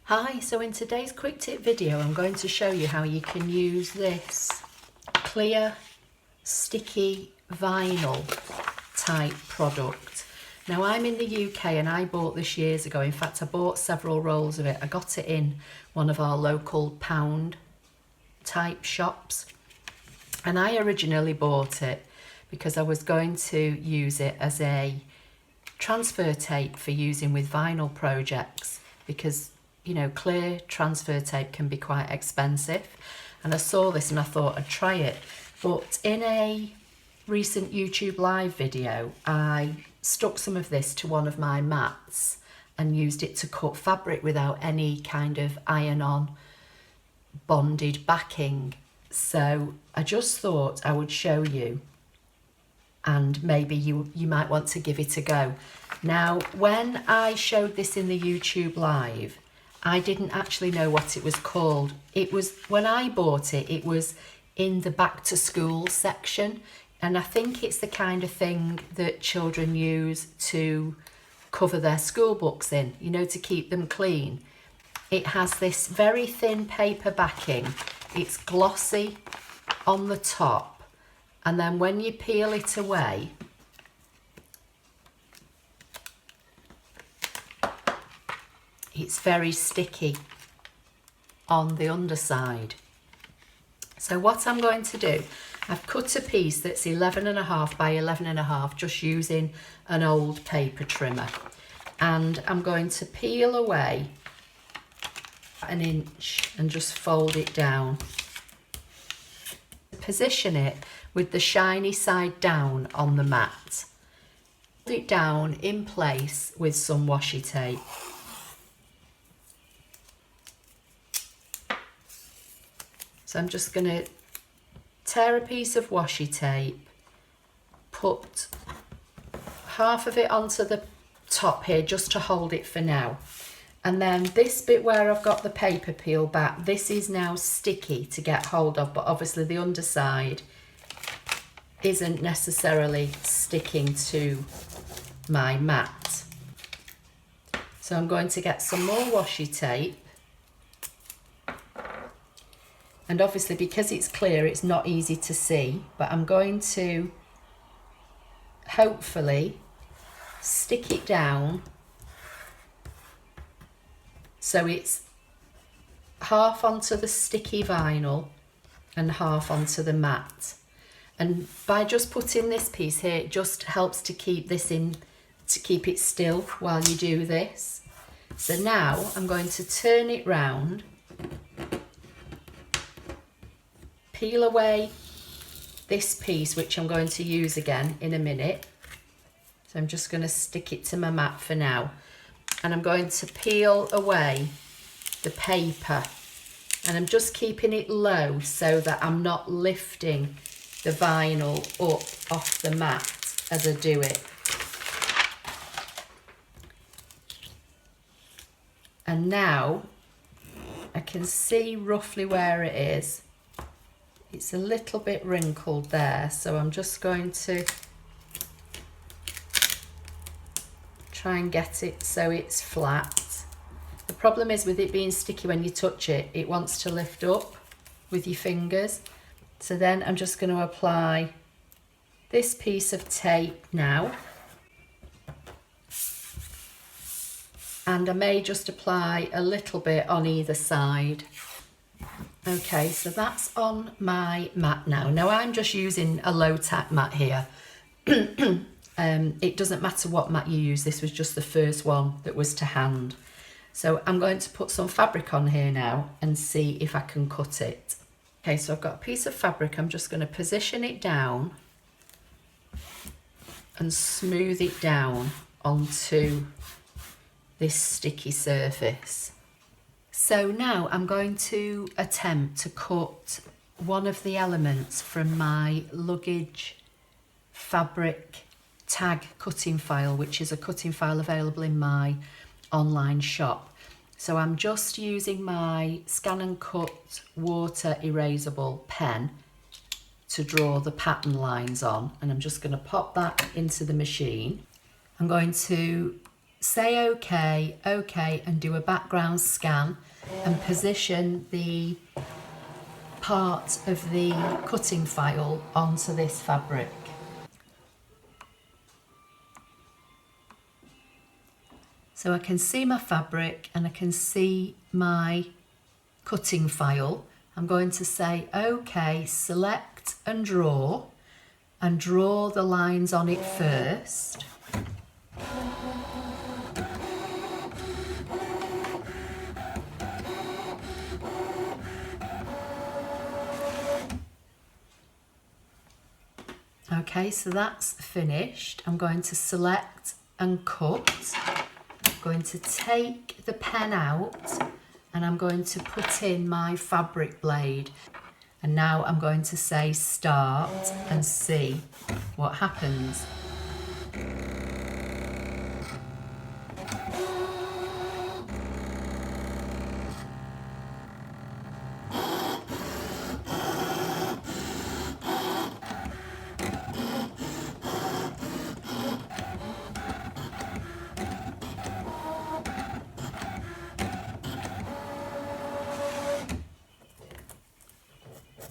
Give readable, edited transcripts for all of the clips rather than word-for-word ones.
Hi, so in today's quick tip video I'm going to show you how you can use this clear sticky vinyl type product. Now I'm in the UK and I bought this years ago. In fact, I bought several rolls of it. I got it in one of our local pound type shops, and I originally bought it because I was going to use it as a transfer tape for using with vinyl projects, because you know, clear transfer tape can be quite expensive, and I saw this and I thought I'd try it. But in a recent YouTube live video, I stuck some of this to one of my mats and used it to cut fabric without any kind of iron-on bonded backing. So I just thought I would show you, and maybe you might want to give it a go. Now, when I showed this in the YouTube live, I didn't actually know what it was called. It was, when I bought it, it was in the back to school section, and I think it's the kind of thing that children use to cover their school books in, you know, to keep them clean. It has this very thin paper backing. It's glossy on the top, and then when you peel it away, it's very sticky on the underside. So what I'm going to do, I've cut a piece that's 11.5 by 11.5 just using an old paper trimmer, and I'm going to peel away 1 inch and just fold it down. Position it with the shiny side down on the mat. Hold it down in place with some washi tape. So I'm just going to tear a piece of washi tape, put half of it onto the top here just to hold it for now. And then this bit where I've got the paper peel back, this is now sticky to get hold of, but obviously the underside isn't necessarily sticking to my mat. So I'm going to get some more washi tape. And obviously, because it's clear, it's not easy to see, but I'm going to hopefully stick it down so it's half onto the sticky vinyl and half onto the mat. And by just putting this piece here, it just helps to keep this in, to keep it still while you do this. So now I'm going to turn it round, peel away this piece, which I'm going to use again in a minute. So I'm just going to stick it to my mat for now. And I'm going to peel away the paper. And I'm just keeping it low so that I'm not lifting the vinyl up off the mat as I do it. And now I can see roughly where it is. It's a little bit wrinkled there, so I'm just going to try and get it so it's flat. The problem is with it being sticky, when you touch it, it wants to lift up with your fingers. So then I'm just going to apply this piece of tape now. And I may just apply a little bit on either side. Okay, so that's on my mat now. Now I'm just using a low tack mat here. It doesn't matter what mat you use. This was just the first one that was to hand. So I'm going to put some fabric on here now and see if I can cut it. Okay, so I've got a piece of fabric. I'm just going to position it down and smooth it down onto this sticky surface. So now I'm going to attempt to cut one of the elements from my luggage fabric tag cutting file, which is a cutting file available in my online shop. So I'm just using my ScanNCut water erasable pen to draw the pattern lines on, and I'm just going to pop that into the machine. I'm going to say OK, OK, and do a background scan and position the part of the cutting file onto this fabric. So I can see my fabric and I can see my cutting file. I'm going to say OK, select and draw the lines on it first. Okay, so that's finished. I'm going to select and cut. I'm going to take the pen out and I'm going to put in my fabric blade. And now I'm going to say start and see what happens.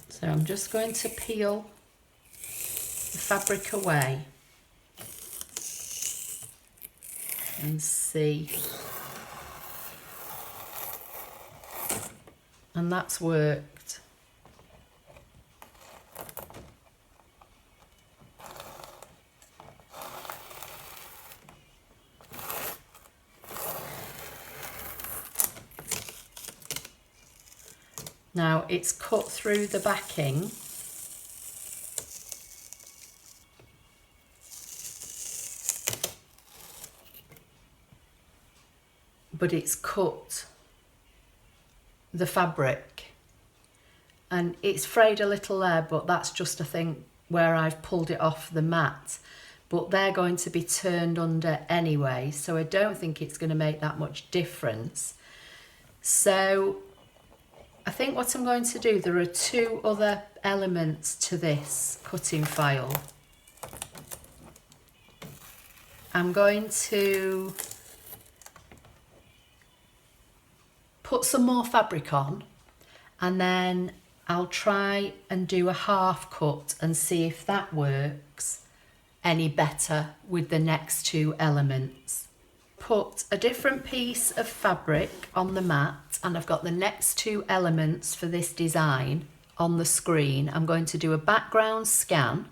So I'm just going to peel the fabric away and see. And that's worked. Now it's cut through the backing, but it's cut the fabric and it's frayed a little there, but that's just, I think, where I've pulled it off the mat, but they're going to be turned under anyway, so I don't think it's going to make that much difference. So I think what I'm going to do, there are two other elements to this cutting file. I'm going to put some more fabric on and then I'll try and do a half cut and see if that works any better with the next two elements. Put a different piece of fabric on the mat and I've got the next two elements for this design on the screen. I'm going to do a background scan.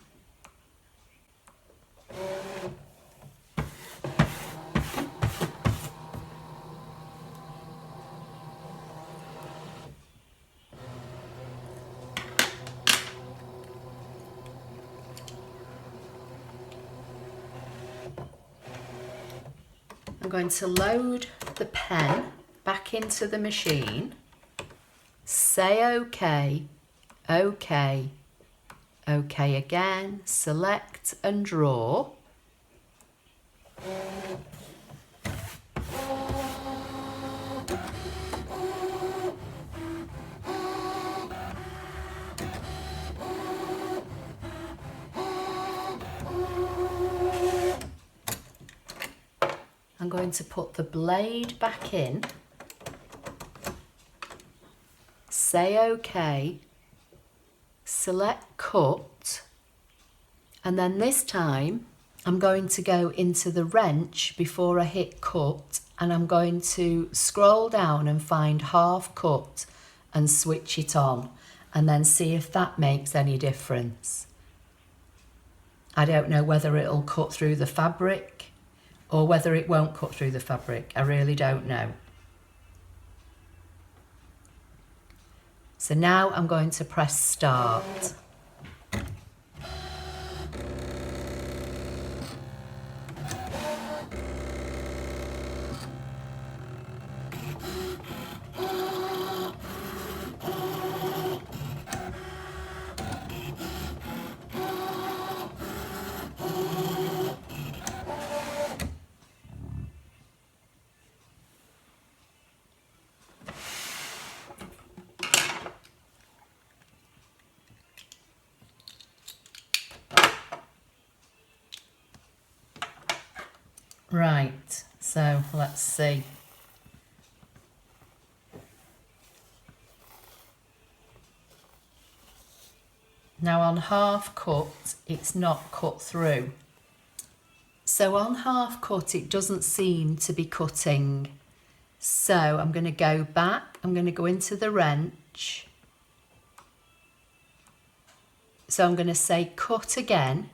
I'm going to load the pen back into the machine, say OK, OK, OK again, select and draw. I'm going to put the blade back in, say OK, select cut, and then this time I'm going to go into the wrench before I hit cut and I'm going to scroll down and find half cut and switch it on and then see if that makes any difference. I don't know whether it'll cut through the fabric or whether it won't cut through the fabric. I really don't know. So now I'm going to press start. Right, So let's see. Now on half cut, it's not cut through. So on half cut, it doesn't seem to be cutting. So I'm going to go back, I'm going to go into the wrench. So I'm going to say cut again.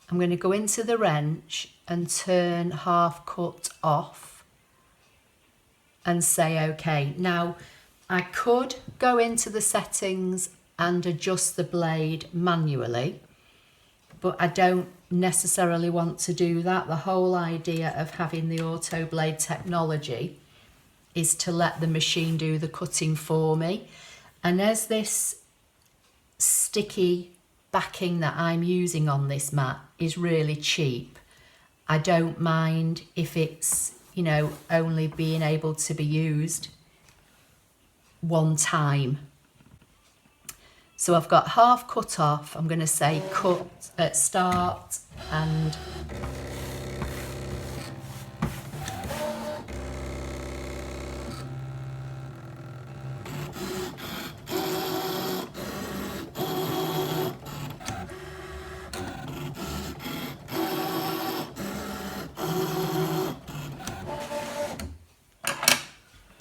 I'm going to go into the wrench and turn half cut off and say OK. Now I could go into the settings and adjust the blade manually, but I don't necessarily want to do that. The whole idea of having the auto blade technology is to let the machine do the cutting for me. And as this sticky backing that I'm using on this mat is really cheap, I don't mind if it's, you know, only being able to be used one time. So I've got half cut off. I'm going to say cut at start and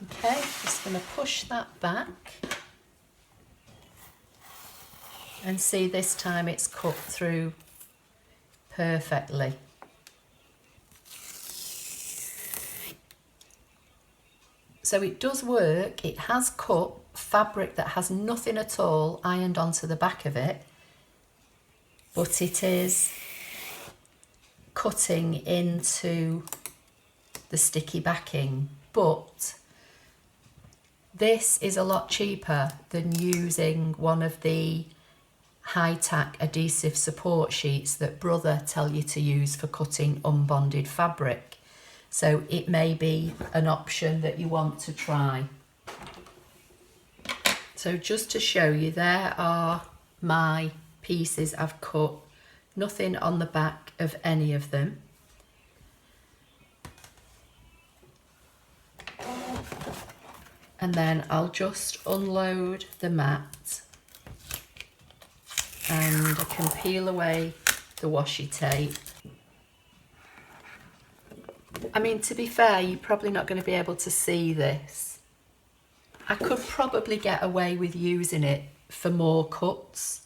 okay, just going to push that back. And see, this time it's cut through perfectly. So it does work. It has cut fabric that has nothing at all ironed onto the back of it, but it is cutting into the sticky backing. But this is a lot cheaper than using one of the high-tack adhesive support sheets that Brother tell you to use for cutting unbonded fabric. So it may be an option that you want to try. So just to show you, there are my pieces I've cut. Nothing on the back of any of them. And then I'll just unload the mat. And I can peel away the washi tape. I mean, to be fair, you're probably not going to be able to see this. I could probably get away with using it for more cuts.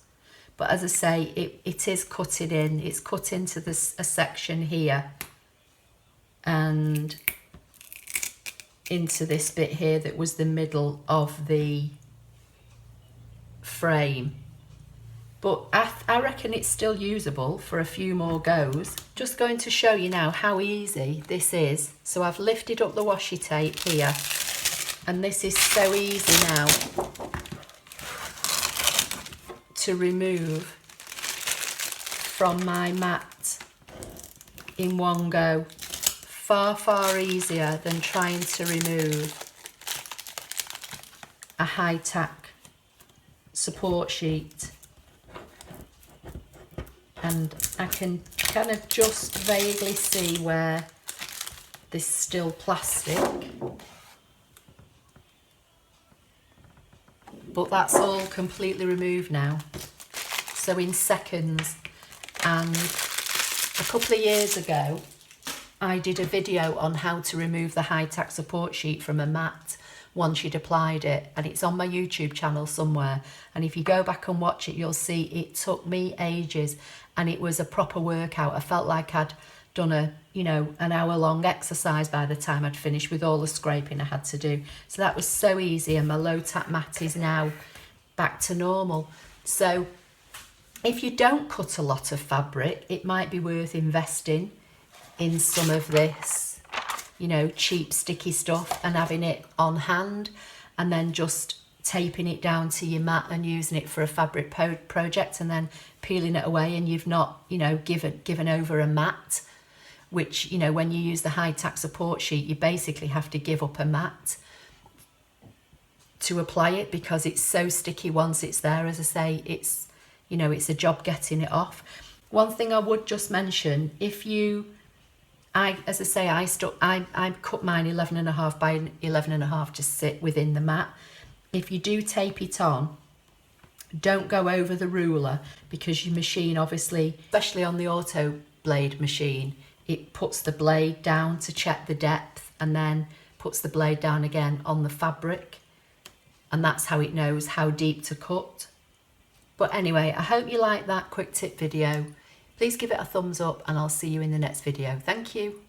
But as I say, it is cutting in. It's cut into this a section here. And into this bit here that was the middle of the frame. But I reckon it's still usable for a few more goes. Just going to show you now how easy this is. So I've lifted up the washi tape here, and this is so easy now to remove from my mat in one go. Far, far easier than trying to remove a high-tack support sheet. And I can kind of just vaguely see where this is still plastic. But that's all completely removed now. So in seconds. And a couple of years ago, I did a video on how to remove the high-tack support sheet from a mat once you'd applied it, and it's on my YouTube channel somewhere. And if you go back and watch it, you'll see it took me ages, and it was a proper workout. I felt like I'd done a, you know, an hour-long exercise by the time I'd finished with all the scraping I had to do. So that was so easy, and my low-tack mat is now back to normal. So if you don't cut a lot of fabric, it might be worth investing in some of this, you know, cheap sticky stuff and having it on hand, and then just taping it down to your mat and using it for a fabric project, and then peeling it away, and you've not, you know, given over a mat, which, you know, when you use the high-tack support sheet, you basically have to give up a mat to apply it, because it's so sticky once it's there. As I say, it's, you know, it's a job getting it off. One thing I would just mention, if you as I say, I cut mine 11.5 by 11.5 to sit within the mat. If you do tape it on, don't go over the ruler, because your machine obviously, especially on the auto blade machine, it puts the blade down to check the depth and then puts the blade down again on the fabric, and that's how it knows how deep to cut. But anyway, I hope you like that quick tip video. Please give it a thumbs up and I'll see you in the next video. Thank you.